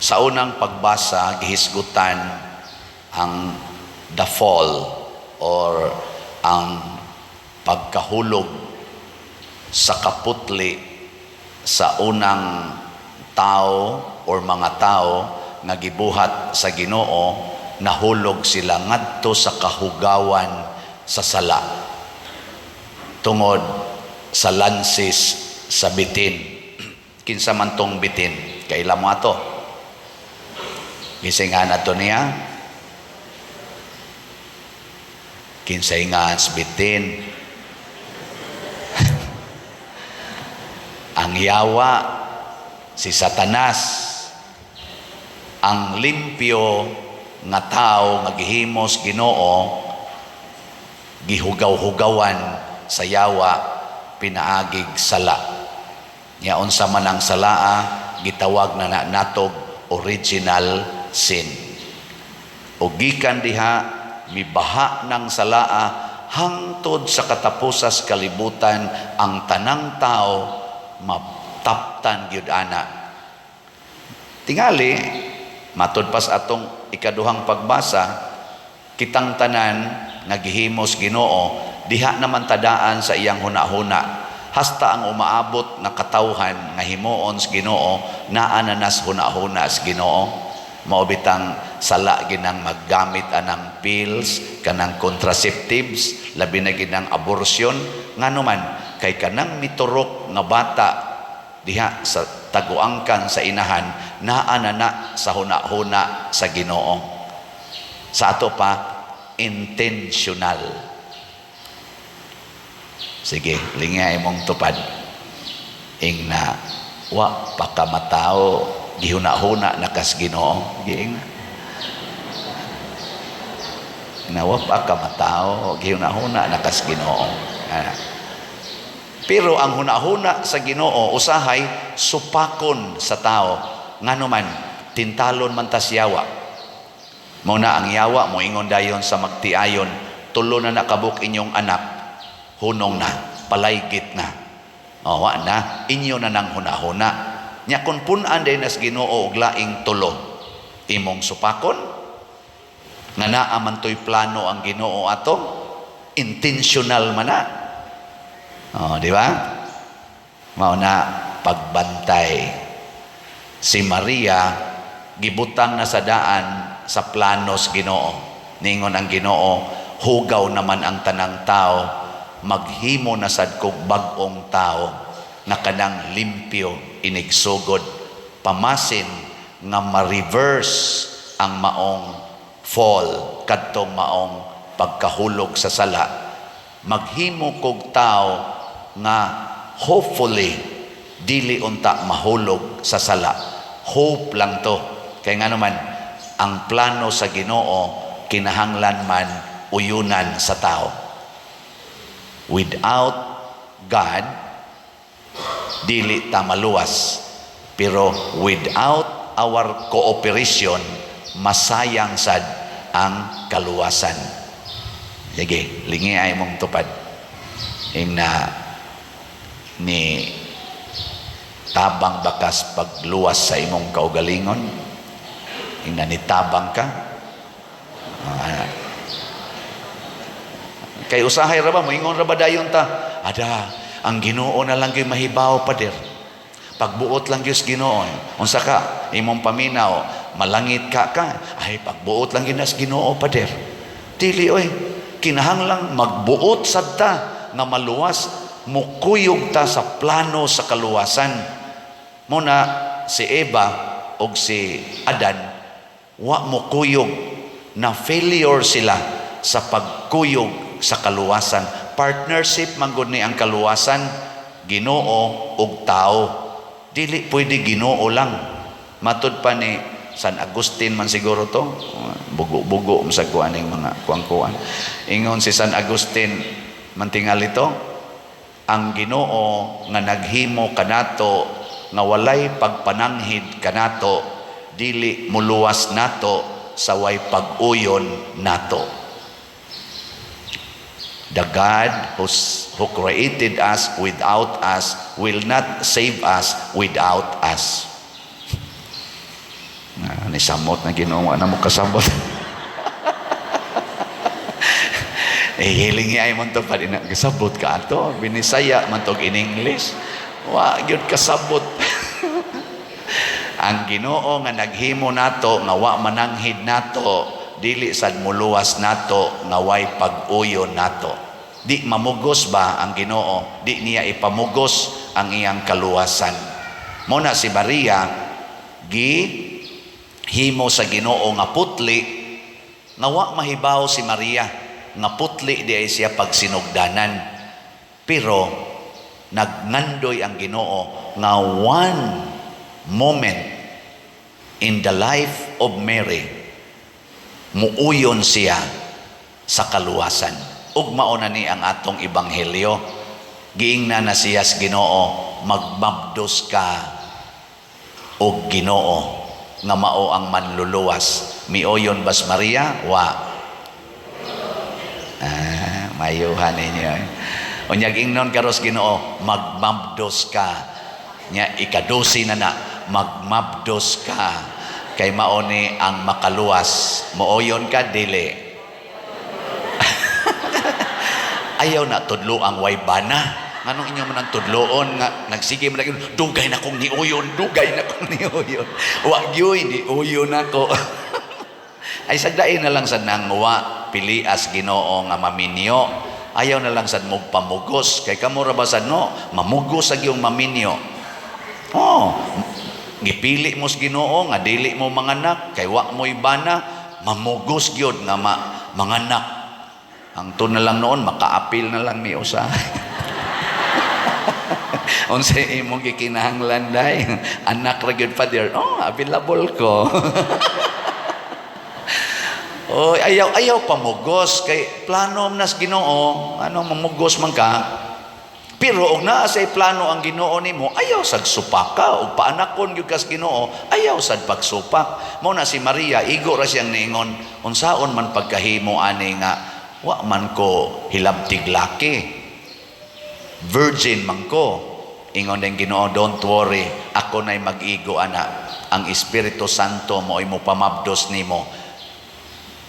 Sa unang pagbasa, gihisgutan ang the fall or ang pagkahulog sa kaputli sa unang tao or mga tao nga gibuhat sa Ginoo, nahulog sila ngadto sa kahugawan sa sala tungod sa lansis sa bitin. Kinsa man tong bitin? Kailan mo ato? Gisingan ato niya. Kinsay nga bitin? Ang yawa, si Satanas. Ang limpyo nga tao nga gihimos Ginoo, gihugaw-hugawan sa yawa, pinaagig sala. Nya unsa man ang salaa, gitawag na natog original sin. O gikan diha, mibaha ng salaa hangtod sa katapusas kalibutan, ang tanang tao mataptan gyud ana. Tingali matud pas atong ikaduhang pagbasa, kitang tanan nga gihimos Ginoo, diha naman tadaan sa iyang hunahuna. Hasta ang umaabot na katawhan nga himuon sa Ginoo, naa na nas hunahuna sa Ginoo. Mao bitang sala ginang maggamit anang pills, kanang contraceptives, labi na ginang abortion, ngano man kay kanang miturok nga bata diha sa taguangkan sa inahan, naa na sa hunahuna sa Ginoo. Sa ato pa, intentional. Sige, lingay mong tupad. Ing na wa pakamatao, gihuna-huna na kas Ginoo. Giing na wa pakamatao, gihuna-huna na kas Ginoo. Pero ang hunahuna sa Ginoo usahay supakon sa tao. Ngano man tintalon man tas yawa. Muna ang yawa mo ingon dayon sa magtiayon, tulo na nakabuk inyong anak, hunong na, palaygit na. O wa na, inyo na nang hunahuna. Nya kun punan din as Ginoo og laing tulo, imong supakon nga naa man toy plano ang Ginoo ato, intentional man na. Oh, di ba? Mao na pagbantay. Si Maria gibutang na sa daan sa planos Ginoo. Ningon ang Ginoo, hugaw naman ang tanang tao, maghimo na sad kog bag-ong tao na kanang limpyo inigsugod, pamasin nga ma-reverse ang maong fall kadtong maong pagkahulog sa sala. Maghimo kog tao nga hopefully dili unta mahulog sa sala. Hope lang to. Kaya nga naman ang plano sa Ginoo kinahanglan man uyunan sa tao. Without God, dili ta maluwas. Pero without our cooperation, masayang sad ang kaluwasan. Sige, lingi ay mong tupad. Ing na ni tabang bakas pagluwas sa imong kaugalingon. Ing na nitabang ka. Kay usahay ra ba, moingon ra ba dayon ta? Ada, ang Ginoo na lang gyud mahibaw pader. Pagbuot lang gyud Ginoo. Unsa ka imong paminaw, malangit ka. Ay pagbuot lang gyud nas Ginoo pader. Dili oy, kinahanglang magbuot sad ta nga maluwas, mukuyog ta sa plano sa kaluwasan. Muna si Eva og si Adan, wa mukuyog, na failure sila sa pagkuyog sa kaluwasan. Partnership man gud ni ang kaluwasan, Ginoo ug tao. Dili pwede Ginoo lang. Matud pa ni San Agustin man siguro to, bugo-bugo sa kuaning mga kuang-kuan. Ingon si San Agustin mantingal ito, ang Ginoo nga naghimo kanato nga walay pagpananghid kanato, dili muluwas nato sa way pag-uyon nato. The God who created us without us will not save us without us. Ano samot na Ginoo, na mo kasabot. Hiling niya ay man to pa rin kasabot ka ato. Binisaya man to in English. Wa gyud kasabot. Ang Ginoo nga naghimo nato nga wa mananghid nato, dili sad muluwas nato nga way pag-uyon nato. Di mamugos ba ang Ginoo? Di niya ipamugos ang iyang kaluwasan. Muna si Maria himo sa Ginoo nga putli, nga wa mahibaw si Maria nga putli di ay siya pagsinugdanan, pero nagngandoy ang Ginoo nga one moment in the life of Mary muuyon siya sa kaluwasan. Ug mao na ni ang atong ebanghelyo, giingnan na siya sa Ginoo, magmabdos ka og Ginoo nga mao ang manluluwas. Miuyon bas Maria? Wa. Mayuhan ninyo. Unyag ingnon karos Ginoo, magmabdos ka. Nya ikadusi na magmabdos ka. Kay mao ni ang makaluwas. Muuyon ka dili. Ayaw na tudlo ang way bana. Anong inyo man ang tudloon nga nagsige man naging dugay na kong niuyon, dugay na kong niuyon. Wa gyoy ni uyon ako. Ay sagdain na lang sad nang wa pilias Ginoo nga maminyo. Ayaw na lang sad mo pamugos kay kamo ra ba sad no mamugos sa gyung maminyo. Gipili mo sa Ginoo nga dili mo manganak kay wa mo ibana, mamugos gyud nga manganak. Ang tun na lang noon makaapil na lang mi usa. Unsay imong gikinahanglan day? Anak ra gyud father. Available ko. Ayaw pamugos kay plano nas Ginoo, mamugos man ka. Pero og naa say plano ang Ginoo nimo, ayaw sad supaka og paanakon gyud kas Ginoo, ayaw sad pagsupak. Mao na si Maria, igo ra siyang niingon, unsaon man pagkahimo ani nga wa man ko hilabtig laki. Virgin man ko. Ingon ng Ginoo, don't worry, ako na'y mag-igo ana. Ang Espiritu Santo mo ay mo pamabdos nimo.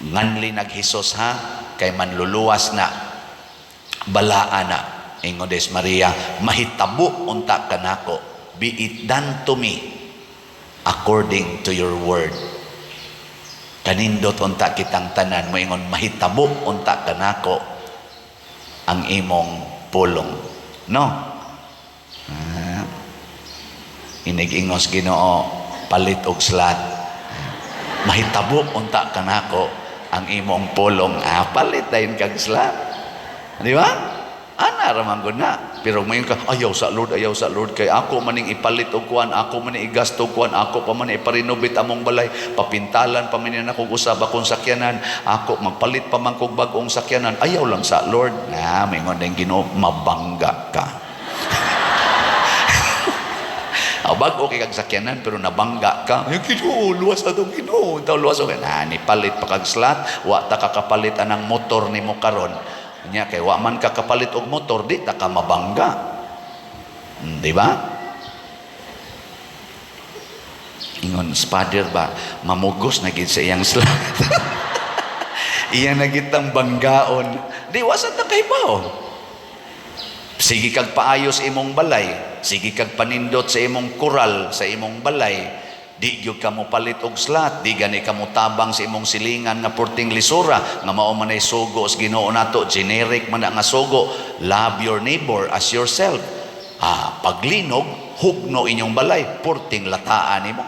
Nganli naghisos ha, kay manluluwas na, balaan na. Ingon des Maria, mahitabo unta kanako, be it done to me according to your word. Kanindot unta kitang tanan mo, ingon mahitabo unta kanako ang imong pulong. No? Inigingos Ginoo, palit og slat. Mahitabo unta kanako ang imong pulong. Palit dayon kag slat. Di ba? Ana ra man gud na. Pero mayon ka, ayaw sa Lord kay ako maning ipalit og kuan, ako maning igasto kuan, ako pa man iparenovate among balay, papintalan pa man ako usab akong sakyanan, ako magpalit pa man kog bag-ong sakyanan. Ayaw lang sa Lord. Mayon ding Ginoo, mabangga ka. Bago kay kag sakyanan pero nabangga ka. Ay Ginoo, luwas atong Ginoo. Taw luwas og ni palit pa kag slat, wa ta kakapalit anang motor nimo karon. Nya kay wa man ka kapalit og motor, di ta ka mabangga. Di ba? Ingon father ba mamugos na gid sa iyang slat. Iya na gitang banggaon. Di wasa ta kay bao. Sige kag paayos imong balay, sige kag panindot sa imong kural sa imong balay, di gyud ka mo palit og slat, di gani ka mo tabang sa imong silingan nga porting lisura nga mao man ay sugo sa Ginoo nato, generic man nga sugo, love your neighbor as yourself. Paglinog, hugno inyong balay, porting lataan nimo.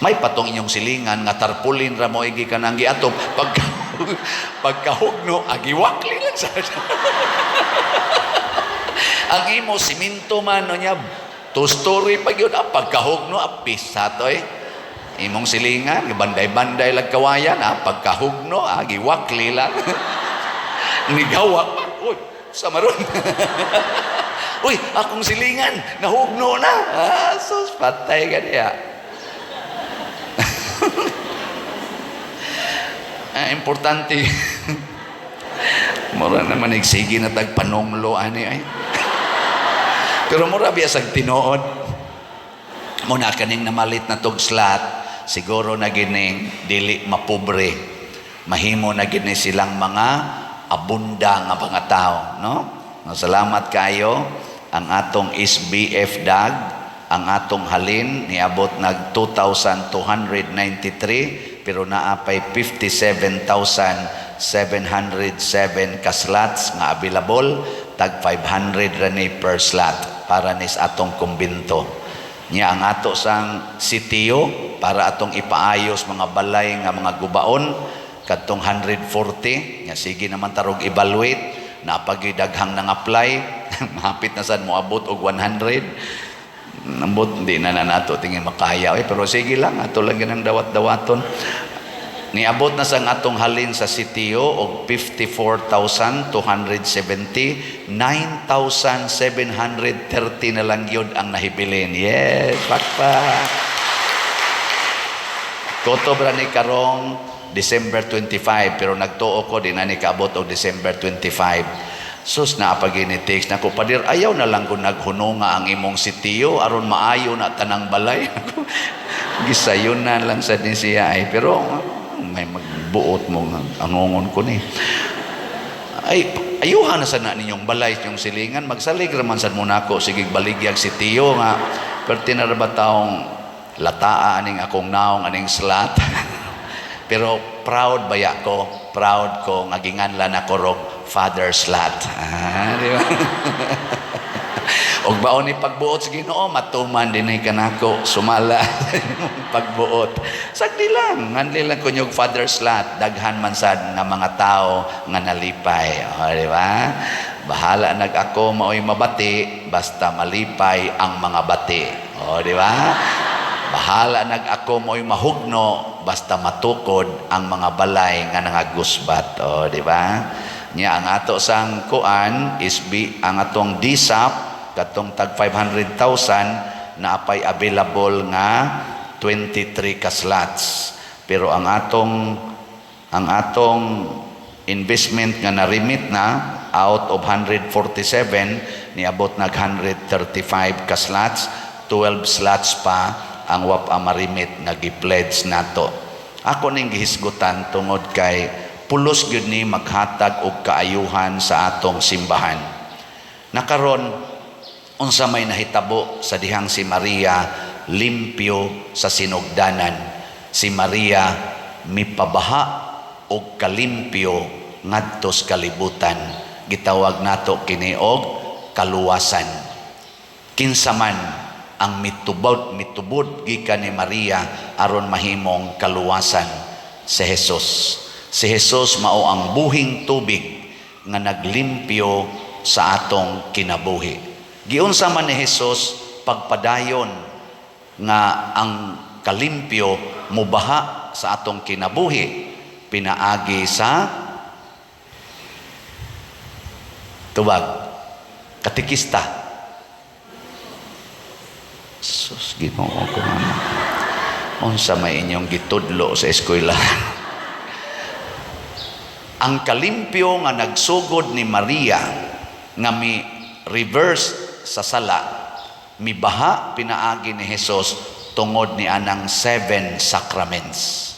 May patong inyong silingan nga tarpulin ra mo igi kanang giatop pagkahugno agiwakli lang sa ang imo siminto man niya 2 story pa gyud pagkahugno apis sato imong silingan banday-banday lag kawayan pagkahugno agiwakli lang nigawa sa maron uy akong silingan nahugno na sus patay ka niya. Importante mura naman nagsige na tagpanonglo ani ay pero mura biya sag tinuod Muna kaning namalit na tog slot, siguro na gining dili mapobre. Mahimo na gini silang mga abunda nga mga tao, no? Salamat kayo ang atong SBF DAG, ang atong halin niabot nag 2,293 pero naapay 57,707 ka slots nga available, tag 500 ra ni per slot para nis atong kumbinto. Nya ang ato sang sitiyo para atong ipaayos mga balay nga mga gubaon kadtong 140 nya sige naman tarog evaluate napagidaghang nang apply mahapit na sad mo abot og 100 nambot hindi na nato tingin makaya pero sige lang ato lang ganang dawat-dawaton. Niabot na sang atong halin sa sitiyo og 54,270, 9,730 na lang yun ang nahibilin. Yes, pakpak. Kotobra ni karong December 25, pero nagtuo ko din na ni kaabot og December 25. Sus na pag-initext na ko, padir, ayaw na lang kung naghununga ang imong sitiyo, aron maayo na tanang balay. Gisayunan lang sa din siya ay, pero may magbuot mo angongon ko ni ay ayuhan na sana ninyong balay yung silingan magsalig raman sad muna ako sige baligyag si Tiyo nga pero tinaraba taong lataa aning akong naong aning slot pero proud baya ko proud ko nga ginganlan ako rog father slot di ba og baon ni pagbuot sa Ginoo matuman dinay kanako sumala pagbuot sagdi lang nganli lang kunyog father slot daghan man sad nga mga tao nga nalipay di ba bahala nag ako maoy mabati basta malipay ang mga bati di ba bahala nag ako maoy mahugno basta matukod ang mga balay nga nangagusbat di ba nya ang ato sang kuan isbi ang atong DSAP katong tag 500,000 na apay available nga 23 ka slots pero ang atong investment nga na-remit na out of 147 niabot nag 135 ka slots 12 slots pa ang wapa marimit nga gi-pledge nato ako ning gihisgutan tungod kay pulos gyud ni maghatag og kaayuhan sa atong simbahan nakaron unsa may nahitabo sa dihang si Maria limpyo sa sinugdanan si Maria mipabaha og kalimpyo ngadto sa kalibutan gitawag nato kini og kaluwasan kinsa man ang mitubod gikan ni Maria aron mahimong kaluwasan si Jesus mao ang buhing tubig nga naglimpyo sa atong kinabuhi. Giunsa man ni Jesus pagpadayon nga ang kalimpyo mubaha sa atong kinabuhi pinaagi sa tubag katikista. Sus Ginoo ko man. Unsa may inyong gitudlo sa eskwela? Ang kalimpyo nga nagsugod ni Maria nga mi reverse sa sala mibaha pinaagi ni Jesus tungod ni anang 7 sacraments.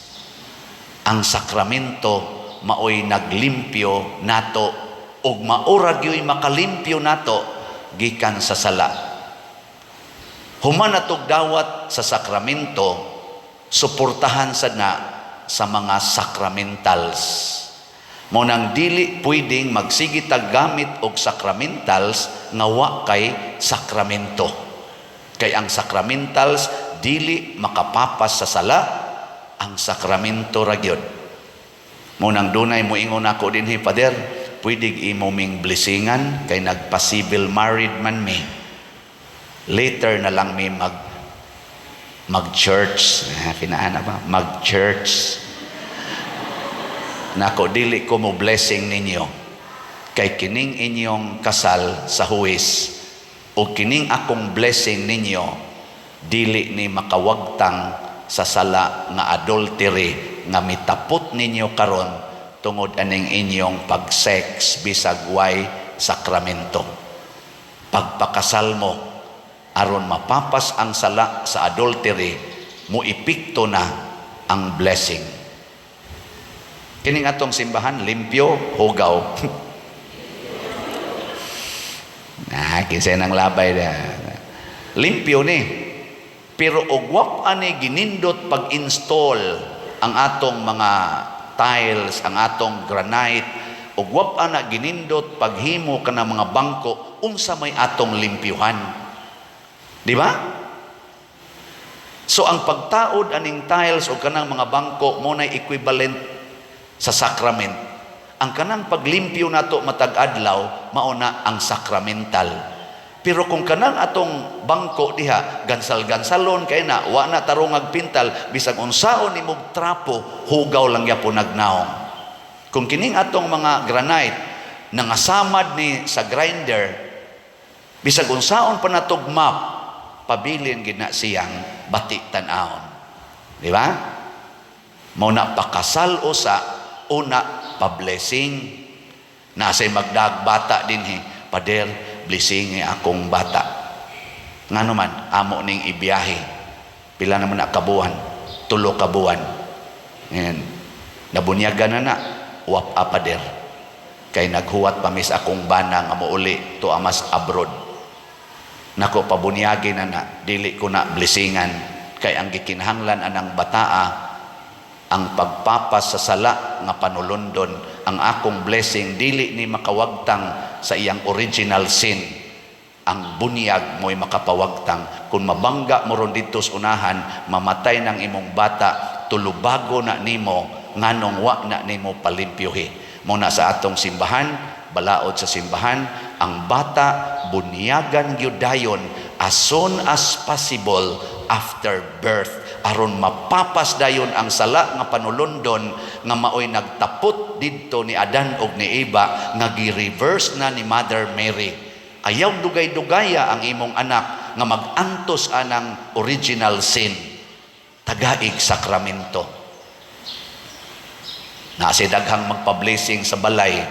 Ang sakramento maoy naglimpyo nato ug maura gyud makalimpyo nato gikan sa sala. Human natog dawat sa sakramento suportahan sad na sa mga sacramentals. Mo nang dili pwedeng magsige tag gamit og sacramentals nga wa kay sakramento. Kay ang sacramentals dili makapapas sa sala, ang sakramento ra gyud. Mo nang dunay moingon ako dinhi Pader, pwede imo ming blessingan kay nagpa-civil married man mi. Later na lang mi mag-church, kinaana ba? Mag-church. Nako dili ko mo blessing ninyo kay kining inyong kasal sa huwis o kining akong blessing ninyo dili ni makawagtang sa sala nga adultery nga mitapot ninyo karon tungod aning inyong pag-sex bisag way sakramento. Pagpakasal mo aron mapapas ang sala sa adultery, muipikto na ang blessing. Kining atong simbahan, limpyo, hugaw. Kinsay nang labay na. Limpyo ni. Pero ugwap ani ginindot pag-install ang atong mga tiles, ang atong granite, ugwap ana ginindot paghimo ka ng mga bangko, unsa may atong limpyuhan. Di ba? So ang pagtaod aning tiles o kanang mga bangko mo na equivalent sa sakrament. Ang kanang paglimpyo nato matag adlaw mauna ang sakramental. Pero kung kanang atong bangko diha gansal-gansalon kay na wa na tarong agpintal, bisag unsaon nimong trapo hugaw lang yapon nagnaong. Kung kining atong mga granite nangasamad ni sa grinder, bisag unsaon pa natog map, pabilin gid na siyang bati tan-awon. Di ba? Mao na pakasal usa, una pa-blessing. Nasay magdagbata dinhi, Pader, blessing akong bata. Ngano man amo ning ibiyahe. Pila naman na kabuan? 3 kabuan. Ayan. Nabunyagan na wap Pader. Kay naghuwat pa mis akong bana nga mouli to amas abroad. Nako pabunyagi na dili ko na blessingan kay ang gikinahanglan anang bataa ang pagpapas sa sala nga panulundon. Ang akong blessing dili ni makawagtang sa iyang original sin. Ang bunyag mo'y makapawagtang. Kung mabangga mo ron dito sa unahan, mamatay ng imong bata, tulubago na nimo, nganong wa na nimo palimpyuhi. Muna sa atong simbahan, balaod sa simbahan, ang bata bunyagan gyudayon as soon as possible after birth, aron mapapas dayon ang sala nga panulundon nga maoy nagtapot didto ni Adan og ni Eva nga gi-reverse na ni Mother Mary. Ayaw dugay-dugaya ang imong anak nga mag-antos anang original sin. Tagaig sakramento. Na si daghang magpa-blessing sa balay,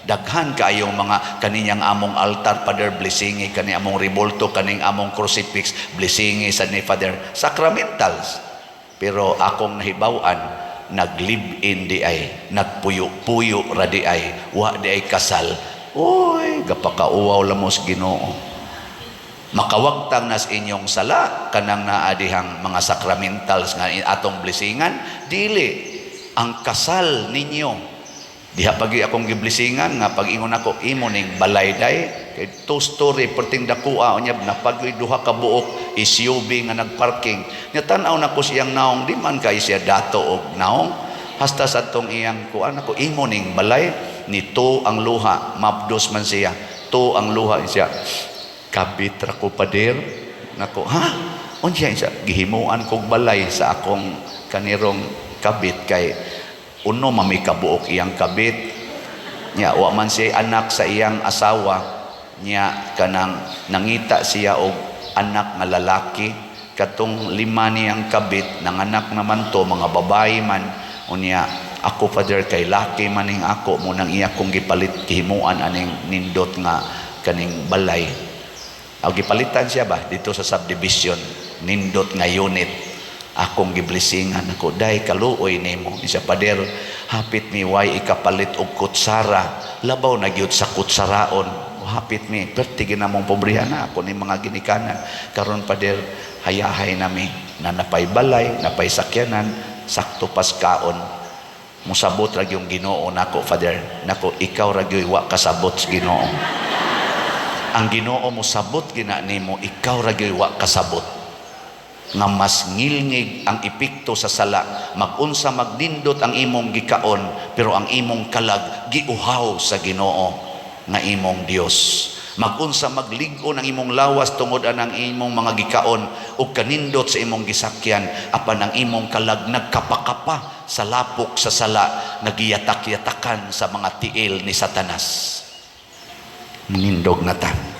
daghan kaayong mga kaninyang among altar, Father, blessingi kani among ribolto, kaning among crucifix, blessingi sa ni Father, sacramentals. Pero akong nahibawan, nag-live-in di ay, nagpuyo-puyo ra di ay, wa di ay kasal. Oy, gapakauwaw lamos Ginoo. Makawagtang nas inyong sala kanang naadihang mga sacramentals nga atong blessingan, dili ang kasal ninyo. Diha pagi akong giblisingan nga pag ingon ako imo ning balay day kay 2 story perting dakua unya napag duha ka buok SUV nga nagparking. Nya tan-aw nako siyang naong di man kay siya dato og naong. Hasta sa tong iyang kuan ako imo ning balay ni to ang luha, mabdos man siya. To ang luha siya. Kabit ra ko Pader. Nako ha? Unya siya gihimuan kog balay sa akong kanirong kabit kay uno mami kabuok iyang kabit nya wa man siya anak sa iyang asawa nya kanang nangita siya og anak nga lalaki katong 5 niyang kabit nanganak naman to mga babae man unya ako Father kay laki maning ako mo nang iya kong gipalit himuan aning nindot nga kaning balay gipalitan siya ba dito sa subdivision nindot nga unit. Akong giblisingan ako, day kaluoy nimo. Isa Pader, hapit mi way ikapalit og kutsara. Labaw na gyud sa kutsaraon. Hapit mi, perti ginamong pobrihan na ako ni mga ginikanan. Karon Pader, hayahay nami na napay balay, napay sakyanan, sakto paskaon. Musabot ra yung Ginoo nako Father. Nako ikaw ra gyud wa kasabot sa Ginoo. Ang Ginoo mo sabot gina nimo, ikaw ra gyud wa kasabot. Nga mas ngilngig ang epekto sa sala, magunsa magdindot ang imong gikaon, pero ang imong kalag giuhaw sa Ginoo nga imong Dios. Magunsa magligon ang imong lawas tungod anang imong mga gikaon ug kanindot sa imong gisakyan, apan ang imong kalag nagkapakapa sa lapok sa sala, nagiyatak-yatakan sa mga tiil ni Satanas. Nindog na ta.